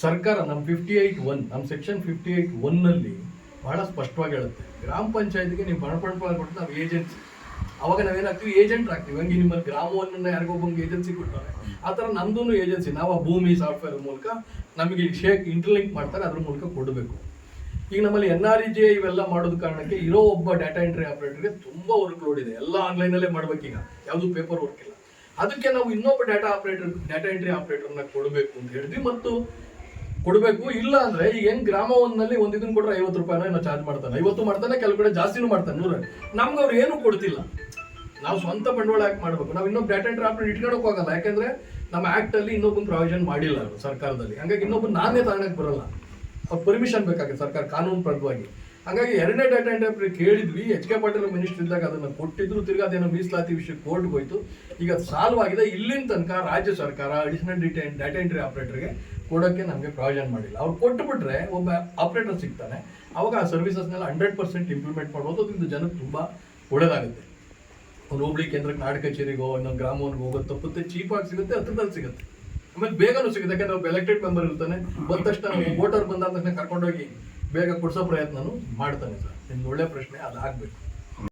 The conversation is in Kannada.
ಸರ್ಕಾರ ನಮ್ಮ 58(1) ನಮ್ಮ ಸೆಕ್ಷನ್ 58(1) ಬಹಳ ಸ್ಪಷ್ಟವಾಗಿ ಹೇಳುತ್ತೆ, ಗ್ರಾಮ ಪಂಚಾಯತ್ಗೆ ನೀವು ಬಂಡವಾಳ ಕೊಟ್ಟು ನಾವು ಏಜೆನ್ಸಿ, ಅವಾಗ ನಾವೇನಾಗ್ತೀವಿ ಏಜೆಂಟ್ ಆಗ್ತೀವಿ. ಹಂಗೆ ನಿಮ್ಮಲ್ಲಿ ಗ್ರಾಮವನ್ನು ಯಾರಿಗೊಬ್ಬಂಗೆ ಏಜೆನ್ಸಿ ಕೊಡ್ತಾರೆ, ಆ ಥರ ನಮ್ದು ಏಜೆನ್ಸಿ, ನಾವು ಆ ಭೂಮಿ ಸಾಫ್ಟ್ವೇರ್ ಮೂಲಕ ನಮಗೆ ಇಂಟರ್ಲಿಂಕ್ ಮಾಡ್ತಾರೆ, ಅದ್ರ ಮೂಲಕ ಕೊಡಬೇಕು. ಈಗ ನಮ್ಮಲ್ಲಿ NREGA ಇವೆಲ್ಲ ಮಾಡೋದ ಕಾರಣಕ್ಕೆ ಇರೋ ಒಬ್ಬ ಡಾಟಾ ಎಂಟ್ರಿ ಆಪರೇಟರ್ಗೆ ತುಂಬ ವರ್ಕ್ ಲೋಡ್ ಇದೆ, ಎಲ್ಲ ಆನ್ಲೈನಲ್ಲೇ ಮಾಡ್ಬೇಕೀಗ, ಯಾವುದು ಪೇಪರ್ ವರ್ಕ್ ಇಲ್ಲ. ಅದಕ್ಕೆ ನಾವು ಇನ್ನೊಬ್ಬ ಡಾಟಾ ಎಂಟ್ರಿ ಆಪರೇಟರ್ನ ಕೊಡಬೇಕು ಅಂತ ಹೇಳಿದ್ವಿ, ಮತ್ತು ಕೊಡಬೇಕು. ಇಲ್ಲ ಅಂದ್ರೆ ಈಗ ಹೆಂಗ್ ಗ್ರಾಮ ಒಂದಲ್ಲಿ ಒಂದು ಇದನ್ನ ಕೊಟ್ರೆ 50 ರೂಪಾಯಿನ ಏನೋ ಚಾರ್ಜ್ ಮಾಡ್ತಾನೆ, 50 ಮಾಡ್ತಾನೆ, ಕೆಲವು ಕಡೆ ಜಾಸ್ತಿನೂ ಮಾಡ್ತಾನೆ 100. ನಮ್ಗೆ ಅವ್ರು ಏನು ಕೊಡ್ತಿಲ್ಲ, ನಾವು ಸ್ವಂತ ಬಂಡವಾಳ ಯಾಕೆ ಮಾಡಬೇಕು? ನಾವು ಇನ್ನೊಬ್ಬ ಡಾಟಾ ಎಂಟ್ರಿ ಆಪರೇಟರ್ ಇಟ್ಕೊಳಕ್ ಹೋಗಲ್ಲ, ಯಾಕಂದ್ರೆ ನಮ್ಮ ಆಕ್ಟ್ ಅಲ್ಲಿ ಇನ್ನೊಬ್ಬನ ಪ್ರಾವಿಷನ್ ಮಾಡಿಲ್ಲ ಸರ್ಕಾರದಲ್ಲಿ. ಹಂಗಾಗಿ ಇನ್ನೊಬ್ಬ ನಾನೇ ತಗೊಳಕ್ ಬರಲ್ಲ, ಅವ್ರ ಪರ್ಮಿಷನ್ ಬೇಕಾಗುತ್ತೆ ಸರ್ಕಾರ ಕಾನೂನು ಪ್ರದವಾಗಿ. ಹಾಗಾಗಿ 2ನೇ ಡಾಟಾ ಎಂಟ್ರಿ ಆಪರೇಟರ್ ಕೇಳಿದ್ವಿ, HK ಪಾಟೀಲ್ ಮಿನಿಸ್ಟರ್ ಇದ್ದಾಗ ಅದನ್ನ ಕೊಟ್ಟಿದ್ರು, ತಿರ್ಗಾ ಅದೇನೋ ಮೀಸಲಾತಿ ವಿಷಯ ಕೋರ್ಟ್ಗೆ ಹೋಯ್ತು, ಈಗ ಸಾಲ್ವ್ ಆಗಿದೆ. ಇಲ್ಲಿನ ತನಕ ರಾಜ್ಯ ಸರ್ಕಾರ ಅಡಿಷನಲ್ ಡಾಟಾ ಎಂಟ್ರಿ ಆಪರೇಟರ್ಗೆ ಕೊಡೋಕ್ಕೆ ನಮಗೆ ಪ್ರಾವಿಷನ್ ಮಾಡಿಲ್ಲ. ಅವ್ರು ಕೊಟ್ಟುಬಿಟ್ರೆ ಒಬ್ಬ ಆಪರೇಟರ್ ಸಿಗ್ತಾನೆ, ಅವಾಗ ಆ ಸರ್ವಿಸಸ್ನೆಲ್ಲ 100% ಇಂಪ್ಲಿಮೆಂಟ್ ಮಾಡ್ಬೋದು. ಅದರಿಂದ ಜನಕ್ಕೆ ತುಂಬ ಒಳ್ಳೇದಾಗುತ್ತೆ. ಒಂದು ಹೋಬಳಿ ಕೇಂದ್ರಕ್ಕೆ ನಾಡ ಕಚೇರಿಗೋ ಇನ್ನೊಂದು ಗ್ರಾಮವನ್ಗೆ ಹೋಗೋದು ತಪ್ಪುತ್ತೆ, ಚೀಪಾಗಿ ಸಿಗುತ್ತೆ, ಹತ್ರದಲ್ಲಿ ಸಿಗುತ್ತೆ, ಆಮೇಲೆ ಬೇಗನೂ ಸಿಗುತ್ತೆ. ಯಾಕಂದ್ರೆ ಒಬ್ಬ ಎಲೆಕ್ಟೆಡ್ ಮೆಂಬರ್ ಇರ್ತಾನೆ, ಬಂದ ತಕ್ಷಣ ವೋಟರ್ ಬಂದಾದ ತಕ್ಷಣ ಕರ್ಕೊಂಡೋಗಿ ಬೇಗ ಕೊಡಿಸೋ ಪ್ರಯತ್ನನೂ ಮಾಡ್ತಾನೆ ಸರ್. ನಿಮ್ದು ಒಳ್ಳೆ ಪ್ರಶ್ನೆ, ಅದಾಗಬೇಕು.